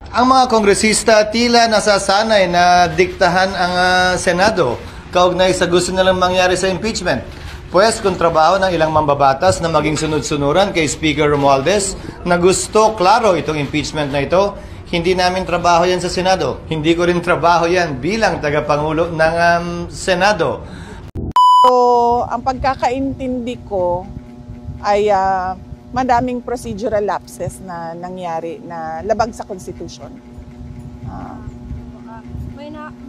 Ang mga kongresista tila nasasanay na diktahan ang Senado kaugnay sa gusto nilang mangyari sa impeachment. Pues kung trabaho ng ilang mambabatas na maging sunod-sunuran kay Speaker Romualdez na gusto klaro itong impeachment na ito, hindi namin trabaho yan sa Senado. Hindi ko rin trabaho yan bilang tagapangulo ng Senado. So, ang pagkakaintindi ko ay madaming procedural lapses na nangyari na labag sa Constitution.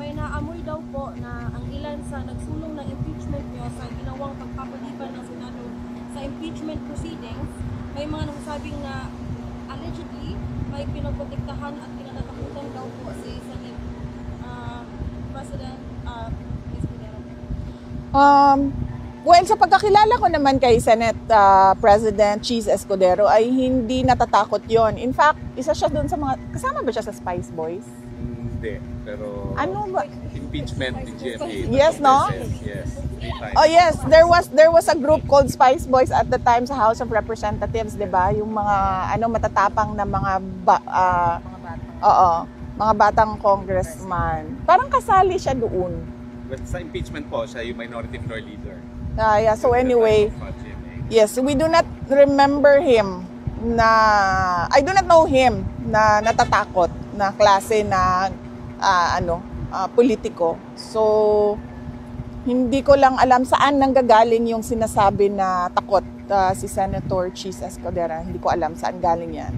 May naamoy daw po na ang ilan sa nagsulong ng impeachment nyo sa ginawang pagpapaliban ng Senado sa impeachment proceedings, may mga nagsasabing na allegedly may pinoprotektahan at pinatatakutan daw po si Senate President Escudero. Well, sa pagkakilala ko naman kay Senate President Cheese Escudero ay hindi natatakot yon. In fact, isa siya doon sa mga, kasama ba siya sa Spice Boys? Hindi, pero ano ba? Impeachment ni GMA. Yes, no? Yes. Oh yes, there was a group called Spice Boys at the time sa House of Representatives, 'di ba? Yung mga matatapang na mga mga batang congressman. Parang kasali siya doon. But sa impeachment po, siya yung minority floor leader. Yeah, so anyway, yes, we do not remember him I do not know him na natatakot na klase na politiko. So, hindi ko lang alam saan nanggagaling yung sinasabi na takot si Senator Cheese Escudero. Hindi ko alam saan galing yan.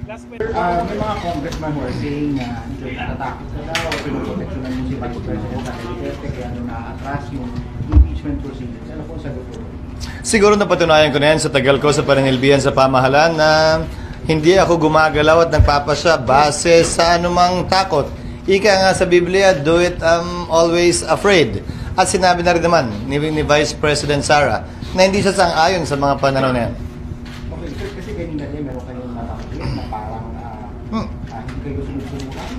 May mga congressman who are saying na natatakot na daw, pinoproteksyonan yung si Vice President sa Duterte kaya na-atras yung impeachment proceedings. Ano pong sagot po? Siguro napatunayan ko na yan sa tagal ko sa pananilbihan sa pamahalaan na hindi ako gumagalaw at nagpapasya base sa anumang takot. Ika nga sa Biblia, do it always afraid. At sinabi na rin naman ni Vice President Sara na hindi siya sang-ayon sa mga pananaw na yan. Okay, sir, kasi kanina rin meron kayong natakot na parang hindi kayo sinusunuran?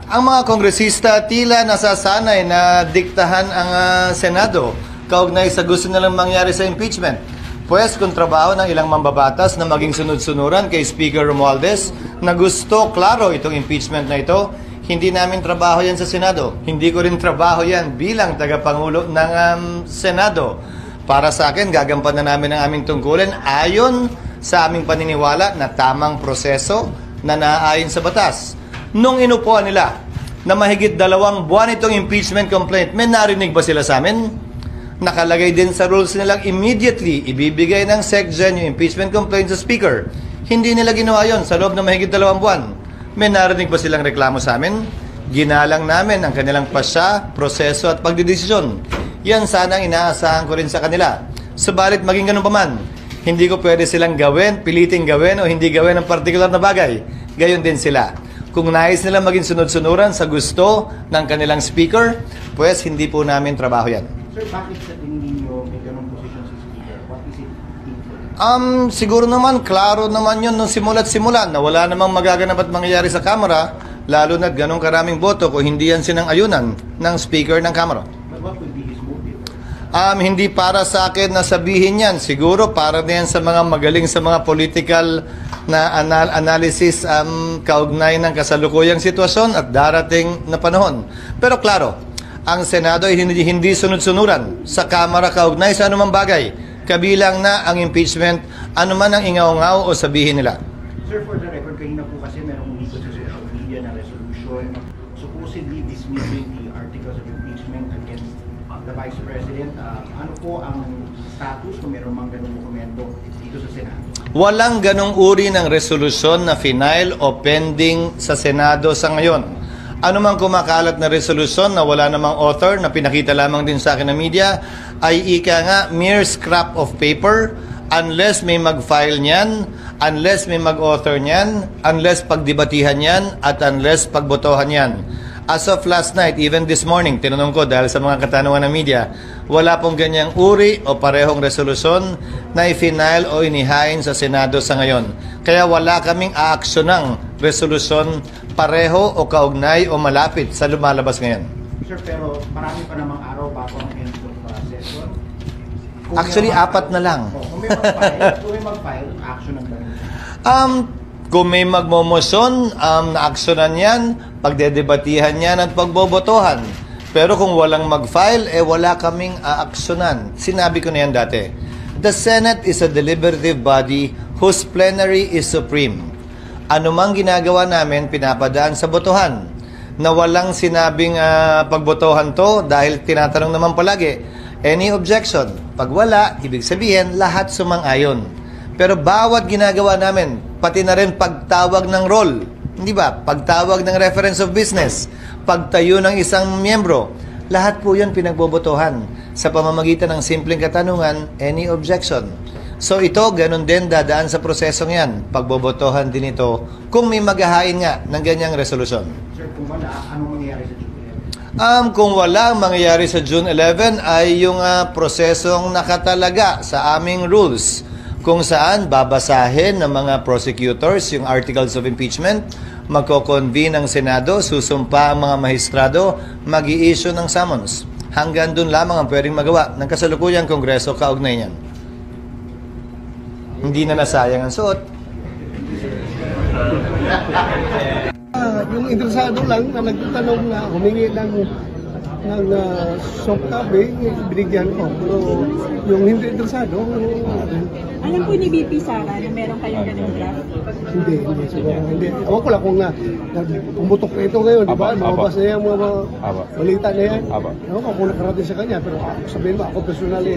Ang mga kongresista tila nasasanay na diktahan ang Senado kaugnay sa gusto nilang mangyari sa impeachment. Pues kung trabaho ng ilang mambabatas na maging sunod-sunuran kay Speaker Romualdez na gusto klaro itong impeachment na ito, hindi namin trabaho yan sa Senado. Hindi ko rin trabaho yan bilang tagapangulo ng Senado. Para sa akin, gagampanan namin ang aming tungkulin ayon sa aming paniniwala na tamang proseso na naaayon sa batas. Nung inupuan nila na mahigit 2 buwan itong impeachment complaint, may narinig ba sila sa amin? Nakalagay din sa rules nilang immediately ibibigay ng SecGen yung impeachment complaint sa Speaker. Hindi nila ginawa yun sa loob ng mahigit 2 buwan. May narinig ba silang reklamo sa amin? Ginalang namin ang kanilang pasya, proseso at pagdidesisyon. Yan sana ang inaasahan ko rin sa kanila. Subalit maging ganun pa man, hindi ko pwede silang gawin, piliting gawin o hindi gawin ng partikular na bagay. Gayon din sila. Kung nais nila maging sunod-sunuran sa gusto ng kanilang speaker, pues hindi po namin trabaho yan. Sir, bakit sa tingin ninyo may ganong posisyon si Speaker? What is it? Siguro naman, klaro naman yun nung simula't simula na wala namang magaganap at mangyayari sa Kamara, lalo na't ganong karaming boto kung hindi yan sinang-ayunan ng Speaker ng Kamara. But what would be his motive? Hindi para sa akin na sabihin yan. Siguro para na yan sa mga magaling sa mga political na analysis kaugnay ng kasalukuyang sitwasyon at darating na panahon. Pero klaro, ang Senado ay hindi sunod-sunuran sa Kamara kaugnay sa anumang bagay. Kabilang na ang impeachment, anuman ang ingaw-ngaw o sabihin nila. Sir, for the record, kanina po kasi merong umikot sa social media na resolution supposedly dismissing the articles of impeachment against the Vice President. Ano po ang status kung meron mang ganung dokumento dito sa Senado? Walang ganong uri ng resolusyon na final o pending sa Senado sa ngayon. Ano mang kumakalat na resolusyon na wala namang author na pinakita lamang din sa akin ng media ay ika nga mere scrap of paper unless may mag-file niyan, unless may mag-author niyan, unless pagdebatihan niyan at unless pagbotohan niyan. As of last night, even this morning, tinanong ko dahil sa mga katanungan ng media, wala pong ganyang uri o parehong resolusyon na i-final o inihain sa Senado sa ngayon. Kaya wala kaming aaksyon ng resolusyon pareho o kaugnay o malapit sa lumalabas ngayon. Sir, pero marami pa namang araw bago ang end of session. Actually, 4 na lang. Kung may mag-file, action ang gano'n. Kung may magmomosyon, na-aksyonan yan, pagdedebatihan yan at pagbobotohan. Pero kung walang mag-file, wala kaming aaksyonan. Sinabi ko na yan dati. The Senate is a deliberative body whose plenary is supreme. Ano mang ginagawa namin, pinapadaan sa botohan. Na walang sinabing pagbotohan to dahil tinatanong naman palagi, any objection? Pag wala, ibig sabihin, lahat sumang-ayon. Pero bawat ginagawa namin, pati na rin pagtawag ng roll, hindi ba? Pagtawag ng reference of business, pagtayo ng isang miyembro, lahat po yun pinagbobotohan sa pamamagitan ng simpleng katanungan, any objection. So ito, ganun din dadaan sa prosesong yan. Pagbobotohan din ito kung may maghahain nga ng ganyang resolusyon. Sir, kung wala, anong mangyayari sa June 11? Kung wala, ang mangyayari sa June 11 ay yung prosesong nakatalaga sa aming rules kung saan babasahin ng mga prosecutors yung articles of impeachment, magko-convene ang Senado, susumpa ang mga mahistrado, mag-i-issue ng summons. Hanggang dun lamang ang pwedeng magawa ng kasalukuyang Kongreso kaugnay niyan. Hindi na nasayang ang suot. Yung interesado lang na nagtatanong na humingi ng soft copy, binigyan ko. Pero yung hindi interesado, alam po ni BP Sara na meron kayong ganung draft? hindi siguro. Hindi. Awan ko lang kung pumutok na ito ngayon, di ba? Lumabas na yan mga balita na yan. Ewan ko kung nakarating sa kanya, pero sabihin mo, ako personally,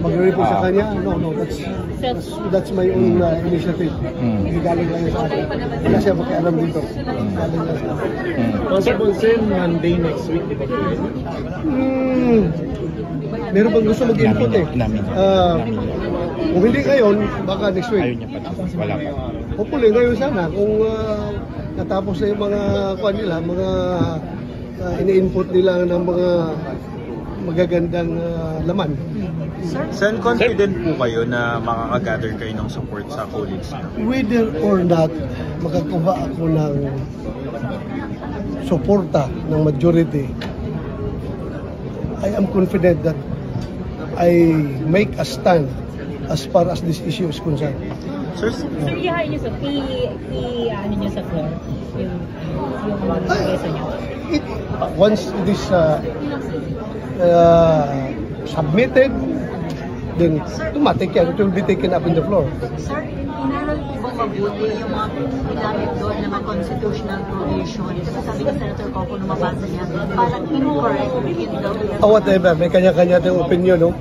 mag-report sa kanya, no, that's my own initiative. Hindi galing lang sa akin. Wala siya makialam dito. Galing lang sa akin. Possible sin Monday next week, di ba? Meron bang gusto mag-input kung hindi ngayon, baka next week. Ayun niya pa. Wala pa. Hopefully ngayon sana kung natapos na yung mga kuan nila, mga ini-input nila ng mga magagandang laman. Sir, confident po kayo na makakagather kayo ng support sa colleagues niyo? Whether or not makakuha ako ng suporta ng majority, I am confident that I make a stand as far as this issue is concerned. Sir, ihahain niyo sa ano niyo sa floor? Yung peso niyo? Once it is submitted, then automatic yan. It will be taken up in the floor. Sir, inaral po ba mabuti yung mga ginamit doon na mga constitutional provision? Kasi sabi ni Senator Coco nung mabasa niya, parang incorrect in the... Whatever, may kanya-kanya tayong opinion, no?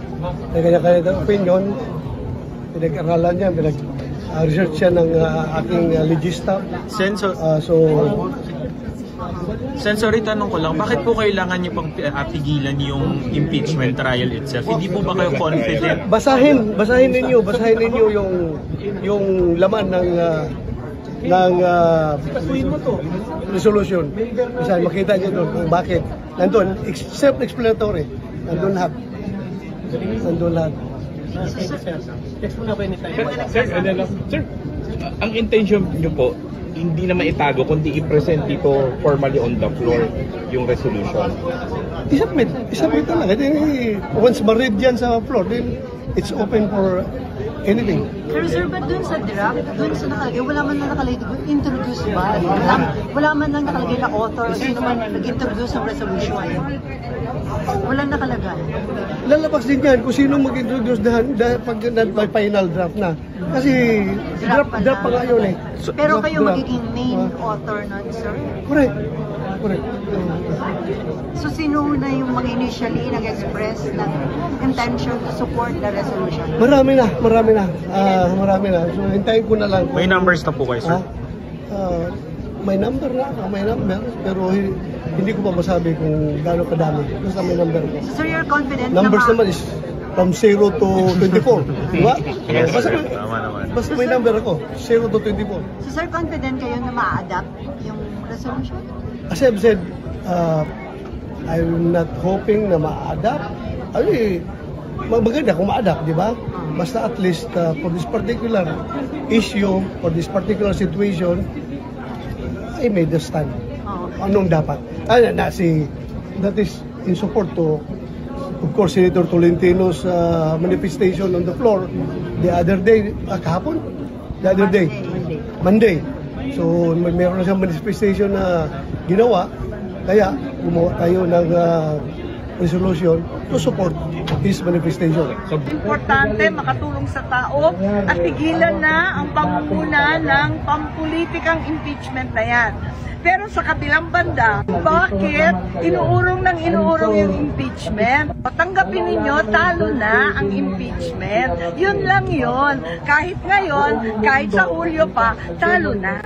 May kanya-kanya tayong opinion. Pinag-aralan niya, research siya ng aking legista. Sensory, tanong ko lang, bakit po kailangan niyo pang pigilan yung impeachment trial itself? Hindi po ba kayo confident? Basahin ninyo yung laman ng resolution. Basahin, makita niyo doon kung bakit. Nandun, self-explanatory. Nandun lahat. Sir, ang intention niyo po, hindi na maitago, kundi i-present dito formally on the floor yung resolution. Isubmit talaga. Once ma-read yan sa floor, then it's open for anything. Pero sir, but dun sa draft, dun sa nakalagay, wala man lang nakalagay, introduce ba? Wala man lang nakalagay na author o sino man nag-introduce ng resolution. Walang nakalagay. Lalabas din yan kung sino mag-introduce pag final draft na. Kasi draft pa nga yun eh. Pero Draft. kayo magiging main author nun, sir? Correct. So sino na yung mga initially nag-express ng intention to support the resolution? Marami na. So hintayin ko na lang. May numbers na po kayo, sir? May number pero hindi ko pa masabi kung gaano kadami. Basta may number ko. So sir, you're confident Numbers na naman is from 0 to 24. Diba? Yes, Basta may number ako. 0 to 24. So sir, confident kayo na ma-adapt yung resolution? As I've said, I'm not hoping na ma-adapt. Maganda kung ma-adapt, di ba? Basta at least for this particular issue, for this particular situation, I made the stand. Anong dapat? That is in support to, of course, Senator Tolentino's manifestation on the floor the other day, kahapon? The other day. Monday. So mayroon na siyang manifestation na ginawa, kaya gumawa tayo ng resolution to support his manifestation. Importante makatulong sa tao at tigilan na ang pamumuna ng pampulitikang impeachment na yan. Pero sa kabilang banda, bakit inuurong yung impeachment? Tanggapin ninyo, talo na ang impeachment. Yun lang yun. Kahit ngayon, kahit sa Hulyo pa, talo na.